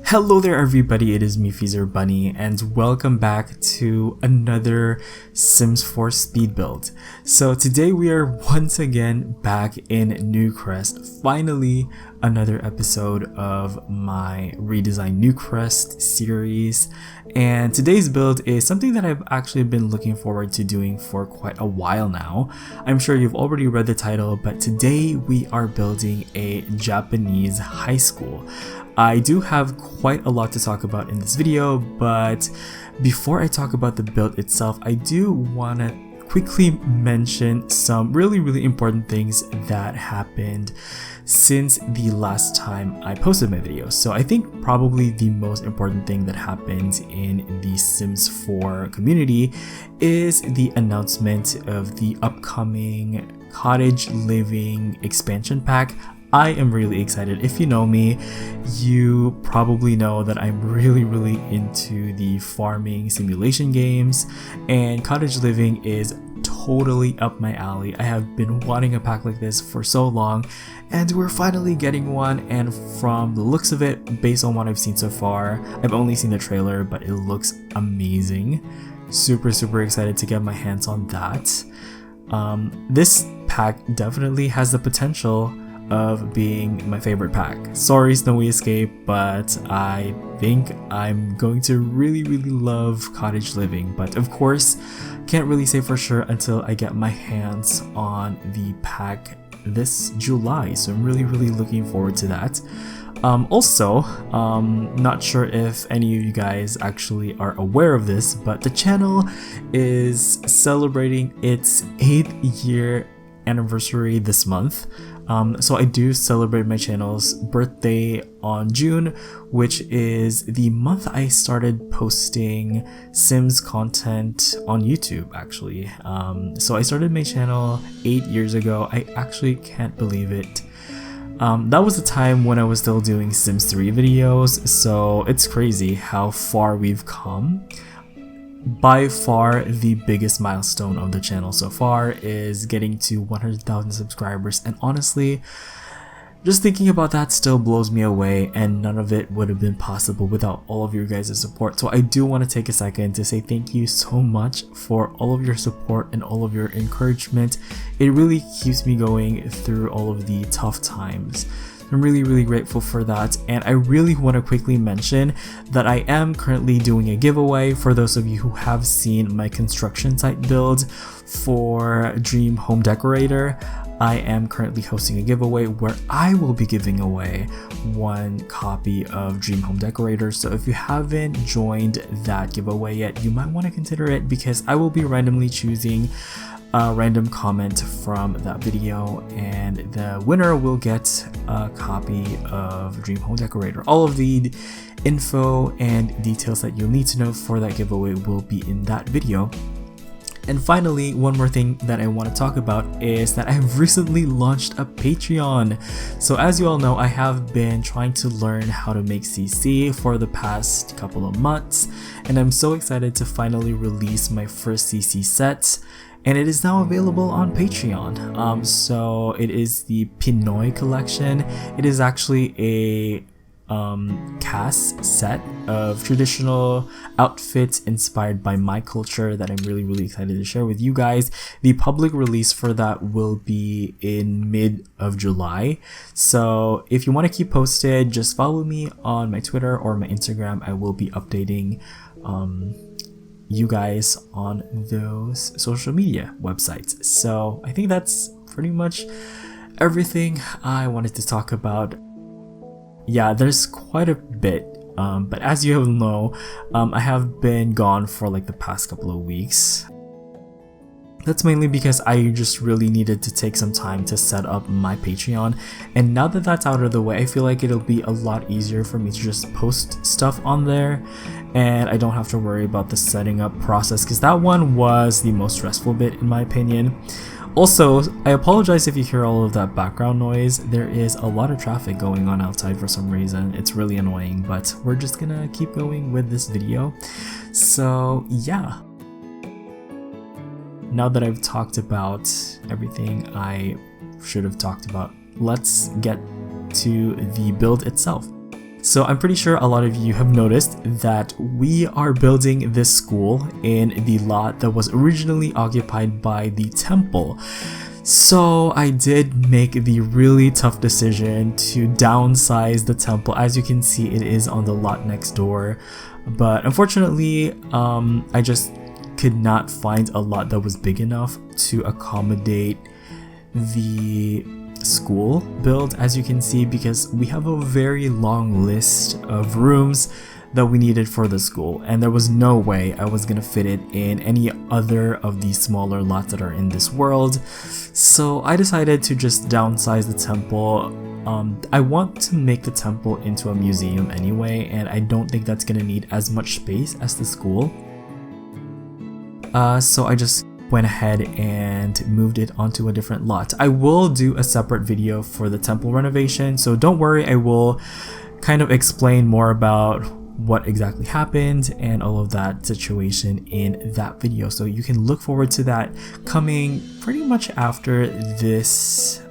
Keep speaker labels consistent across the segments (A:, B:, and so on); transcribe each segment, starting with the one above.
A: Hello there everybody, it is me XfreezerBunny and welcome back to another Sims 4 speed build. So today we are once again back in Newcrest, finally another episode of my Redesign Newcrest series, and today's build is something that I've actually been looking forward to doing for quite a while now. I'm sure you've already read the title, but today we are building a Japanese high school. I do have quite a lot to talk about in this video, but before I talk about the build itself, I do want to quickly mention some really important things that happened since the last time I posted my video. So I think probably the most important thing that happened in the Sims 4 community is the announcement of the upcoming cottage living expansion pack. I am really excited. If you know me, you probably know that I'm really into the farming simulation games, and cottage living is totally up my alley. I have been wanting a pack like this for so long, and we're finally getting one, and from the looks of it, based on what I've seen so far, I've only seen the trailer, but it looks amazing. Super excited to get my hands on that. This pack definitely has the potential of being my favorite pack. Sorry Snowy Escape, but I think I'm going to really love cottage living, but of course can't really say for sure until I get my hands on the pack this July, so I'm really looking forward to that. Also, not sure if any of you guys actually are aware of this, but the channel is celebrating its 8th year anniversary this month. So I do celebrate my channel's birthday on June, which is the month I started posting Sims content on YouTube actually. So I started my channel 8 years ago. I actually can't believe it. That was the time when I was still doing Sims 3 videos, so it's crazy how far we've come. By far the biggest milestone of the channel so far is getting to 100,000 subscribers, and honestly, just thinking about that still blows me away, and none of it would have been possible without all of your guys' support. So I do want to take a second to say thank you so much for all of your support and all of your encouragement. It really keeps me going through all of the tough times. I'm really grateful for that, and I really want to quickly mention that I am currently doing a giveaway for those of you who have seen my construction site build for Dream Home Decorator. I am currently hosting a giveaway where I will be giving away one copy of Dream Home Decorator, so if you haven't joined that giveaway yet, you might want to consider it, because I will be randomly choosing a random comment from that video, and the winner will get a copy of Dream Home Decorator. All of the info and details that you'll need to know for that giveaway will be in that video. And finally, one more thing that I want to talk about is that I've recently launched a Patreon. So as you all know, I have been trying to learn how to make CC for the past couple of months, and I'm so excited to finally release my first CC set. And it is now available on Patreon. So it is the Pinoy collection. It is actually a cast set of traditional outfits inspired by my culture that I'm really excited to share with you guys. The public release for that will be in mid of July. So if you want to keep posted, just follow me on my Twitter or my Instagram. I will be updating you guys on those social media websites. So I think that's pretty much everything I wanted to talk about. Yeah, there's quite a bit, but as you all know, I have been gone for like the past couple of weeks. That's mainly because I just really needed to take some time to set up my Patreon, and now that that's out of the way, I feel like it'll be a lot easier for me to just post stuff on there, and I don't have to worry about the setting up process, because that one was the most stressful bit in my opinion. Also, I apologize if you hear all of that background noise. There is a lot of traffic going on outside for some reason. It's really annoying, but we're just gonna keep going with this video. So yeah. Now that I've talked about everything I should have talked about, let's get to the build itself. So I'm pretty sure a lot of you have noticed that we are building this school in the lot that was originally occupied by the temple. So I did make the really tough decision to downsize the temple. As you can see, it is on the lot next door, but unfortunately I just could not find a lot that was big enough to accommodate the school build, as you can see, because we have a very long list of rooms that we needed for the school, and there was no way I was gonna fit it in any other of these smaller lots that are in this world. So I decided to just downsize the temple. I want to make the temple into a museum anyway, and I don't think that's gonna need as much space as the school. So I just went ahead and moved it onto a different lot. I will do a separate video for the temple renovation, so don't worry, I will kind of explain more about what exactly happened and all of that situation in that video. So you can look forward to that coming pretty much after this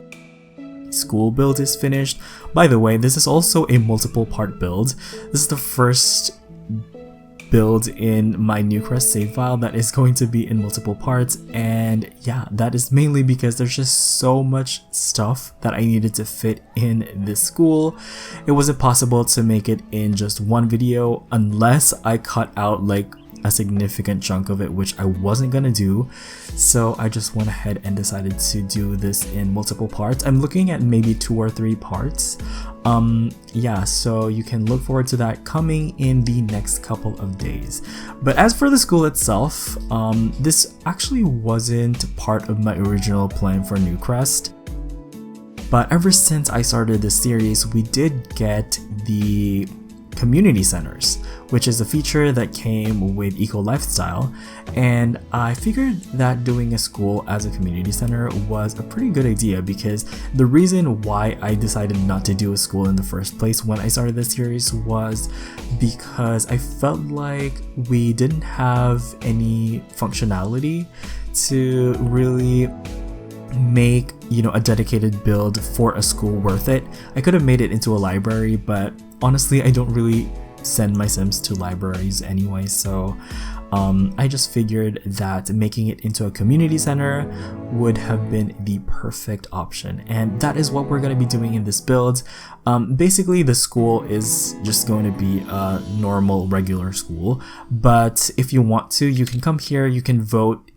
A: school build is finished. By the way, this is also a multiple part build. This is the first build in my Newcrest save file that is going to be in multiple parts, and yeah, that is mainly because there's just so much stuff that I needed to fit in this school. It wasn't possible to make it in just one video unless I cut out like a significant chunk of it, which I wasn't gonna do. So I just went ahead and decided to do this in multiple parts. I'm looking at maybe 2 or 3 parts. Yeah, so you can look forward to that coming in the next couple of days. But as for the school itself, this actually wasn't part of my original plan for Newcrest. But ever since I started this series, we did get the community centers, which is a feature that came with Eco Lifestyle, and I figured that doing a school as a community center was a pretty good idea, because the reason why I decided not to do a school in the first place when I started this series was because I felt like we didn't have any functionality to really make, you know, a dedicated build for a school worth it. I could have made it into a library, but honestly, I don't really send my Sims to libraries anyway, so I just figured that making it into a community center would have been the perfect option, and that is what we're going to be doing in this build. Basically, the school is just going to be a normal, regular school, but if you want to, you can come here, you can vote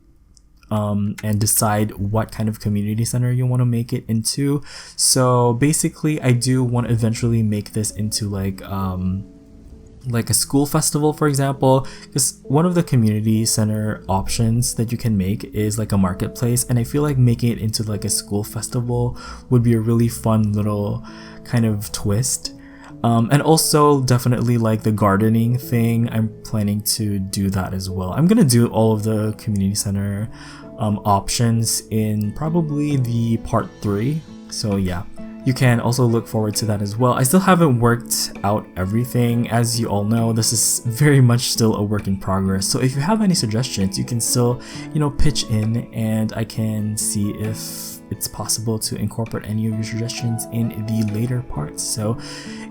A: and decide what kind of community center you want to make it into. So basically, I do want to eventually make this into like a school festival, for example, because one of the community center options that you can make is like a marketplace, and I feel like making it into like a school festival would be a really fun little kind of twist. And also definitely like the gardening thing, I'm planning to do that as well. I'm gonna do all of the community center options in probably the part 3, so yeah, you can also look forward to that as well. I still haven't worked out everything. As you all know, this is very much still a work in progress, so if you have any suggestions, you can still, you know, pitch in, and I can see if it's possible to incorporate any of your suggestions in the later parts. So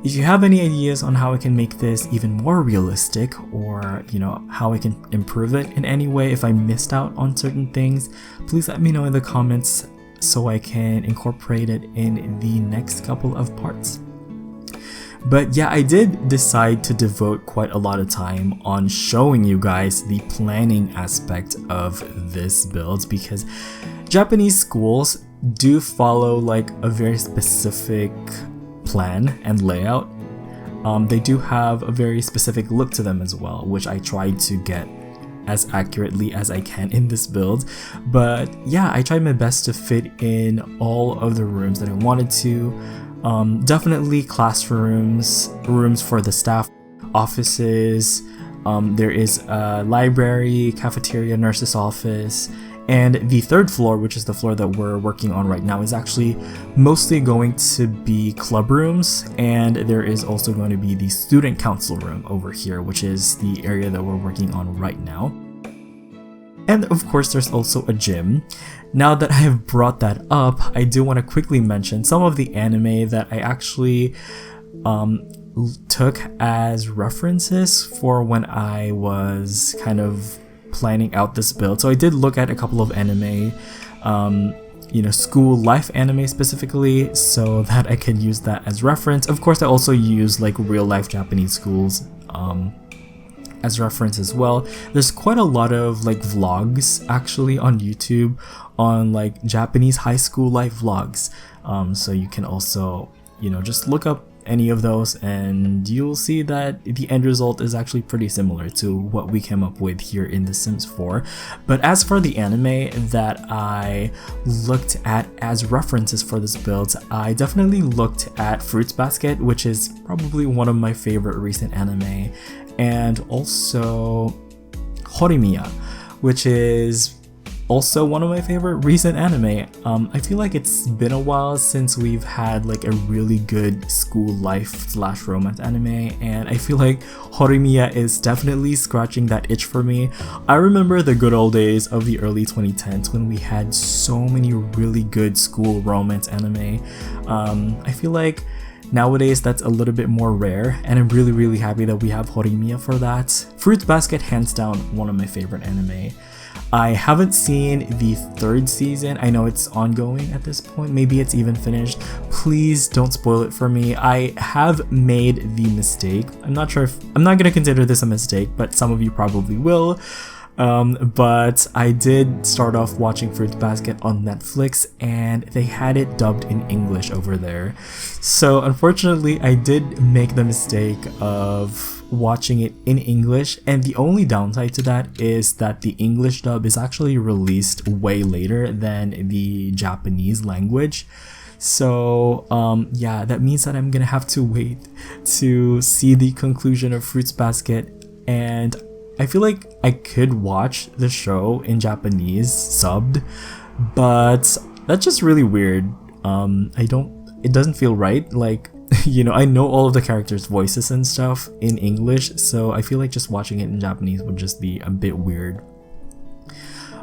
A: if you have any ideas on how I can make this even more realistic, or, you know, how I can improve it in any way, if I missed out on certain things, please let me know in the comments so I can incorporate it in the next couple of parts. But yeah, I did decide to devote quite a lot of time on showing you guys the planning aspect of this build, because Japanese schools do follow like a very specific plan and layout. They do have a very specific look to them as well, which I tried to get as accurately as I can in this build. But yeah, I tried my best to fit in all of the rooms that I wanted to. Definitely classrooms, rooms for the staff, offices, there is a library, cafeteria, nurse's office, and the 3rd floor, which is the floor that we're working on right now, is actually mostly going to be club rooms, and there is also going to be the student council room over here, which is the area that we're working on right now. And of course, there's also a gym. Now that I have brought that up, I do want to quickly mention some of the anime that I actually took as references for when I was kind of planning out this build. So I did look at a couple of anime, school life anime specifically, so that I could use that as reference. Of course, I also use like real life Japanese schools as reference as well. There's quite a lot of like vlogs actually on YouTube on like Japanese high school life vlogs. So you can also, just look up any of those and you'll see that the end result is actually pretty similar to what we came up with here in The Sims 4. But as for the anime that I looked at as references for this build, I definitely looked at Fruits Basket, which is probably one of my favorite recent anime, and also Horimiya, which is also one of my favorite recent anime. I feel like it's been a while since we've had like a really good school life / romance anime, and I feel like Horimiya is definitely scratching that itch for me. I remember the good old days of the early 2010s when we had so many really good school romance anime. I feel like nowadays that's a little bit more rare, and I'm really happy that we have Horimiya for that. Fruits Basket, hands down, one of my favorite anime. I haven't seen the 3rd season. I know it's ongoing at this point. Maybe it's even finished. Please don't spoil it for me. I have made the mistake. I'm not gonna consider this a mistake, but some of you probably will. But I did start off watching Fruits Basket on Netflix, and they had it dubbed in English over there. So unfortunately, I did make the mistake of watching it in English, and the only downside to that is that the English dub is actually released way later than the Japanese language. So yeah, that means that I'm gonna have to wait to see the conclusion of Fruits Basket, and I feel like I could watch the show in Japanese subbed, but that's just really weird. It doesn't feel right. Like, I know all of the characters' voices and stuff in English, so I feel like just watching it in Japanese would just be a bit weird.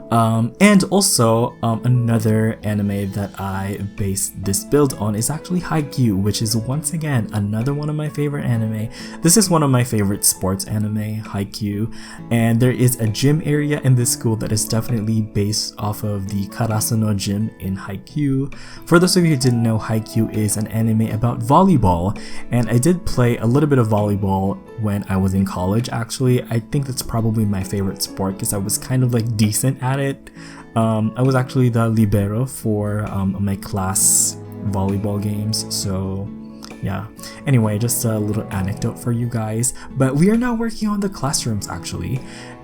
A: And also, another anime that I based this build on is actually Haikyuu, which is once again another one of my favorite anime. This is one of my favorite sports anime, Haikyuu, and there is a gym area in this school that is definitely based off of the Karasuno gym in Haikyuu. For those of you who didn't know, Haikyuu is an anime about volleyball, and I did play a little bit of volleyball when I was in college. Actually, I think that's probably my favorite sport because I was kind of like decent at it. I was actually the libero for my class volleyball games, so yeah. Anyway, just a little anecdote for you guys. But we are now working on the classrooms actually,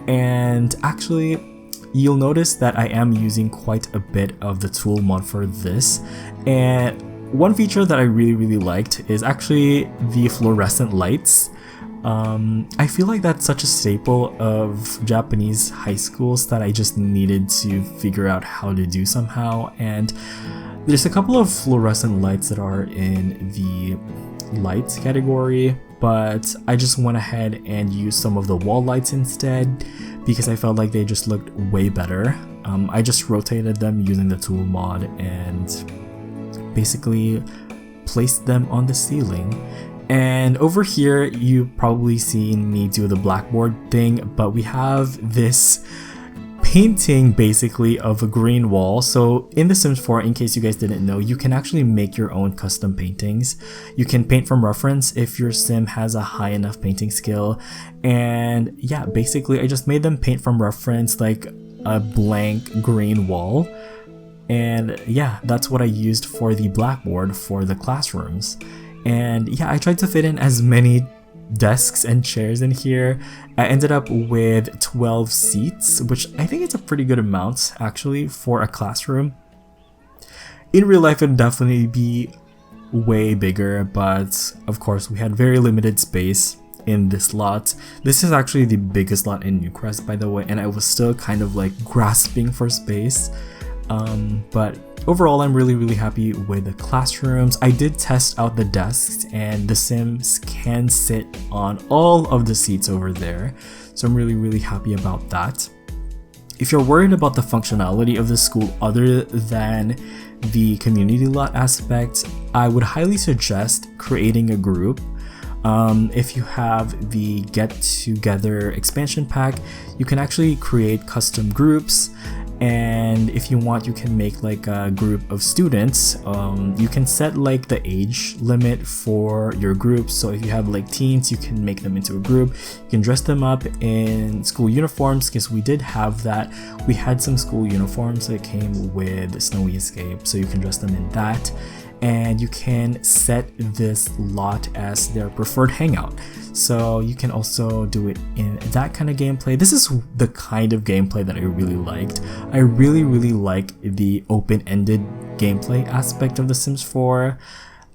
A: and actually you'll notice that I am using quite a bit of the tool mod for this, and one feature that I really liked is actually the fluorescent lights. I feel like that's such a staple of Japanese high schools that I just needed to figure out how to do somehow, and there's a couple of fluorescent lights that are in the lights category, but I just went ahead and used some of the wall lights instead because I felt like they just looked way better. I just rotated them using the tool mod and basically placed them on the ceiling. And over here, you've probably seen me do the blackboard thing, but we have this painting basically of a green wall. So in The Sims 4, in case you guys didn't know, you can actually make your own custom paintings. You can paint from reference if your sim has a high enough painting skill. And yeah, basically I just made them paint from reference like a blank green wall. And yeah, that's what I used for the blackboard for the classrooms. And yeah, I tried to fit in as many desks and chairs in here. I ended up with 12 seats, which I think is a pretty good amount actually for a classroom. In real life, it'd definitely be way bigger, but of course we had very limited space in this lot. This is actually the biggest lot in Newcrest, by the way, and I was still kind of like grasping for space. But overall, I'm really happy with the classrooms. I did test out the desks, and the Sims can sit on all of the seats over there, so I'm really happy about that. If you're worried about the functionality of the school other than the community lot aspect, I would highly suggest creating a group. If you have the Get Together expansion pack, you can actually create custom groups, and if you want, you can make like a group of students. You can set like the age limit for your group, so if you have like teens, you can make them into a group. You can dress them up in school uniforms, because we did have that. We had some school uniforms that came with Snowy Escape, so you can dress them in that. And you can set this lot as their preferred hangout. So you can also do it in that kind of gameplay. This is the kind of gameplay that I really liked. I really like the open-ended gameplay aspect of The Sims 4.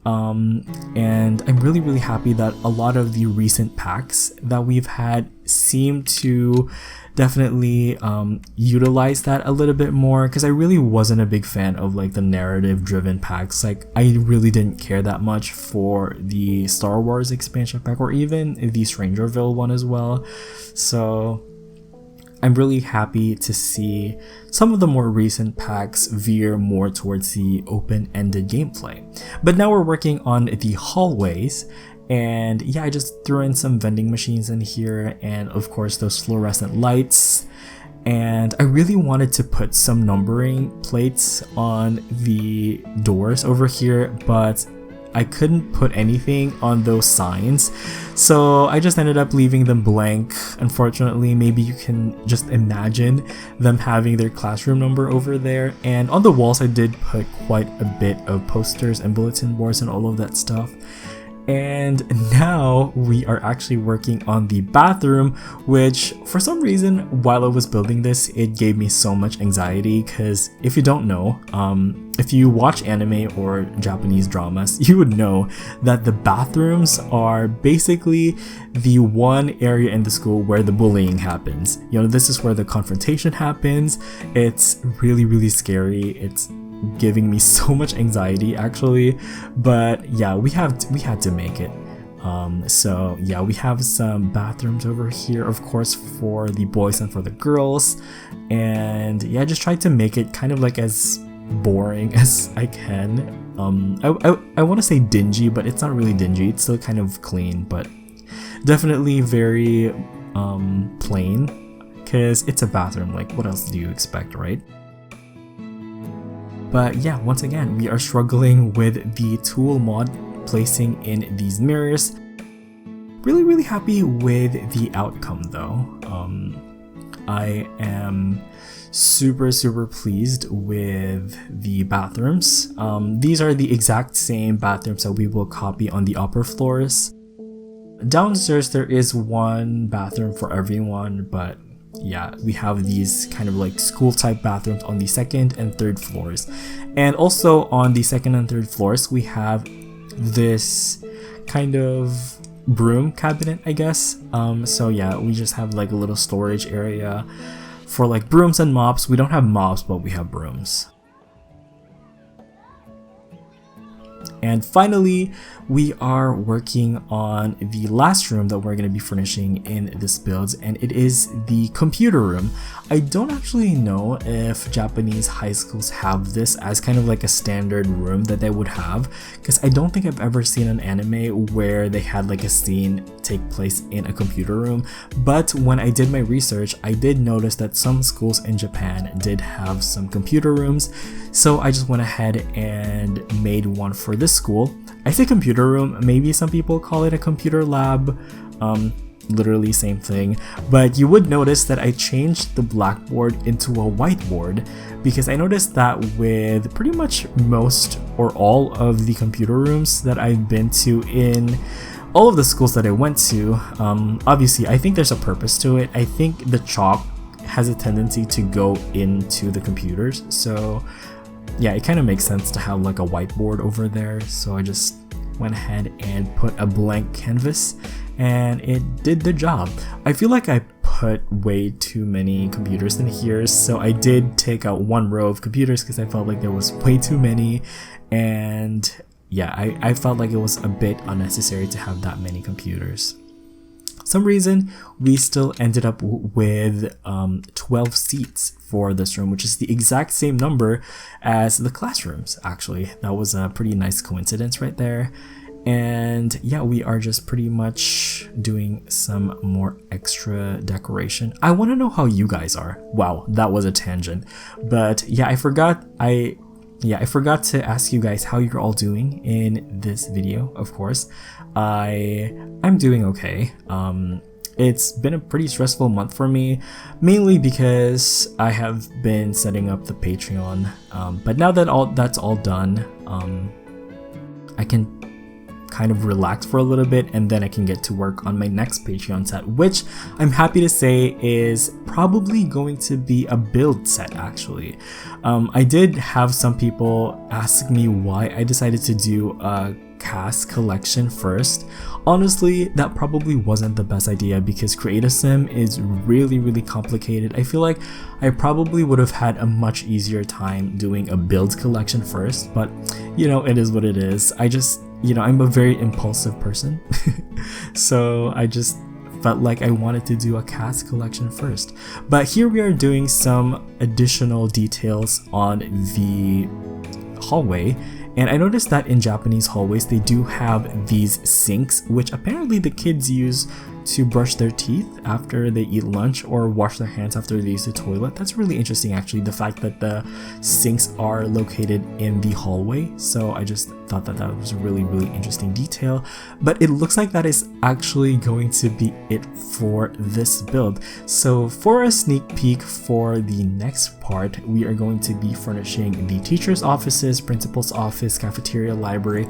A: And I'm really happy that a lot of the recent packs that we've had seem to definitely utilize that a little bit more, because I really wasn't a big fan of like the narrative driven packs. Like, I really didn't care that much for the Star Wars expansion pack, or even the Strangerville one as well. So I'm really happy to see some of the more recent packs veer more towards the open-ended gameplay. But now we're working on the hallways, and yeah, I just threw in some vending machines in here, and of course those fluorescent lights. And I really wanted to put some numbering plates on the doors over here, but I couldn't put anything on those signs, so I just ended up leaving them blank. Unfortunately, maybe you can just imagine them having their classroom number over there. And on the walls, I did put quite a bit of posters and bulletin boards and all of that stuff. And now we are actually working on the bathroom, which for some reason while I was building this, it gave me so much anxiety, because if you don't know, if you watch anime or Japanese dramas, you would know that the bathrooms are basically the one area in the school where the bullying happens. You know, this is where the confrontation happens. It's really scary. It's giving me so much anxiety actually, but yeah, we had to make it. So yeah, we have some bathrooms over here, of course, for the boys and for the girls. And yeah, I just tried to make it kind of like as boring as I can. I want to say dingy, but it's not really dingy. It's still kind of clean, but definitely very plain, because it's a bathroom. Like, what else do you expect, right? But yeah, once again, we are struggling with the tool mod placing in these mirrors. Really happy with the outcome though. I am super pleased with the bathrooms. These are the exact same bathrooms that we will copy on the upper floors. Downstairs there is one bathroom for everyone, but yeah, we have these kind of like school type bathrooms on the second and third floors. And also on the second and third floors, we have this kind of broom cabinet, I guess. So yeah, we just have like a little storage area for like brooms and mops. We don't have mops, but we have brooms. And finally, we are working on the last room that we're going to be furnishing in this build, and it is the computer room. I don't actually know if Japanese high schools have this as kind of like a standard room that they would have, because I don't think I've ever seen an anime where they had like a scene take place in a computer room. But when I did my research, I did notice that some schools in Japan did have some computer rooms, so I just went ahead and made one for this school. I say computer room, maybe some people call it a computer lab, literally same thing, but you would notice that I changed the blackboard into a whiteboard, because I noticed that with pretty much most or all of the computer rooms that I've been to in all of the schools that I went to, obviously I think there's a purpose to it. I think the chalk has a tendency to go into the computers, so yeah, it kind of makes sense to have like a whiteboard over there. So I just went ahead and put a blank canvas, and it did the job. I feel like I put way too many computers in here, so I did take out one row of computers because I felt like there was way too many. And yeah, I felt like it was a bit unnecessary to have that many computers. Some reason we still ended up with 12 seats for this room, which is the exact same number as the classrooms. Actually, that was a pretty nice coincidence right there. And yeah, we are just pretty much doing some more extra decoration. I want to know how you guys are. Wow, that was a tangent. But yeah, I forgot to ask you guys how you're all doing in this video. Of course, I'm doing okay. It's been a pretty stressful month for me, mainly because I have been setting up the Patreon. But now that that's all done, I can kind of relax for a little bit, and then I can get to work on my next Patreon set, which I'm happy to say is probably going to be a build set actually. I did have some people ask me why I decided to do a cast collection first. Honestly, that probably wasn't the best idea because Create Sim is really complicated. I feel like I probably would have had a much easier time doing a build collection first, but you know, it is what it is. I just, you know, I'm a very impulsive person. So I just felt like I wanted to do a cast collection first. But here we are doing some additional details on the hallway. And I noticed that in Japanese hallways, they do have these sinks, which apparently the kids use to brush their teeth after they eat lunch or wash their hands after they use the toilet. That's really interesting actually, the fact that the sinks are located in the hallway. So I just thought that that was a really interesting detail. But it looks like that is actually going to be it for this build. So for a sneak peek for the next part, we are going to be furnishing the teachers' offices, principal's office, cafeteria, library,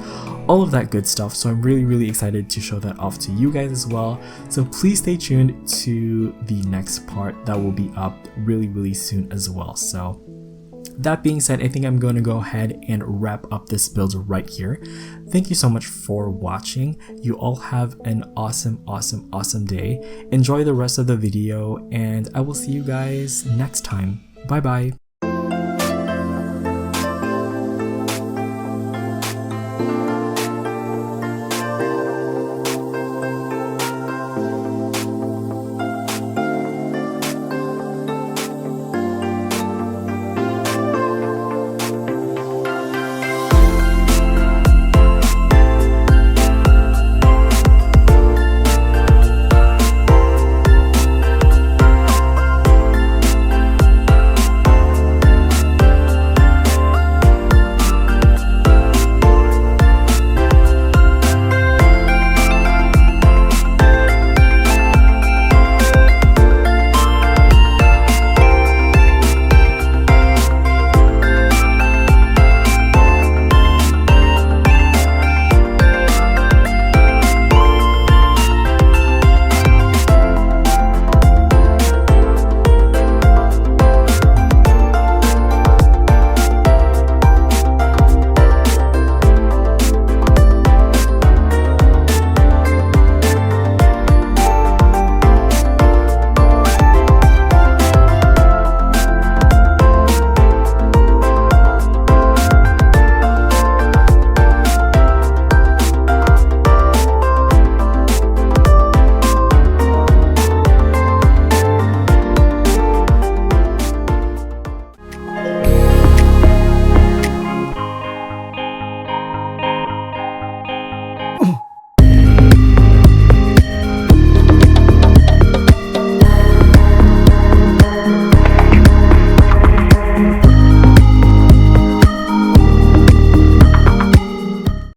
A: all of that good stuff. So I'm really excited to show that off to you guys as well. So please stay tuned to the next part that will be up really soon as well. So that being said, I think I'm going to go ahead and wrap up this build right here. Thank you so much for watching. You all have an awesome day. Enjoy the rest of the video, and I will see you guys next time. Bye bye.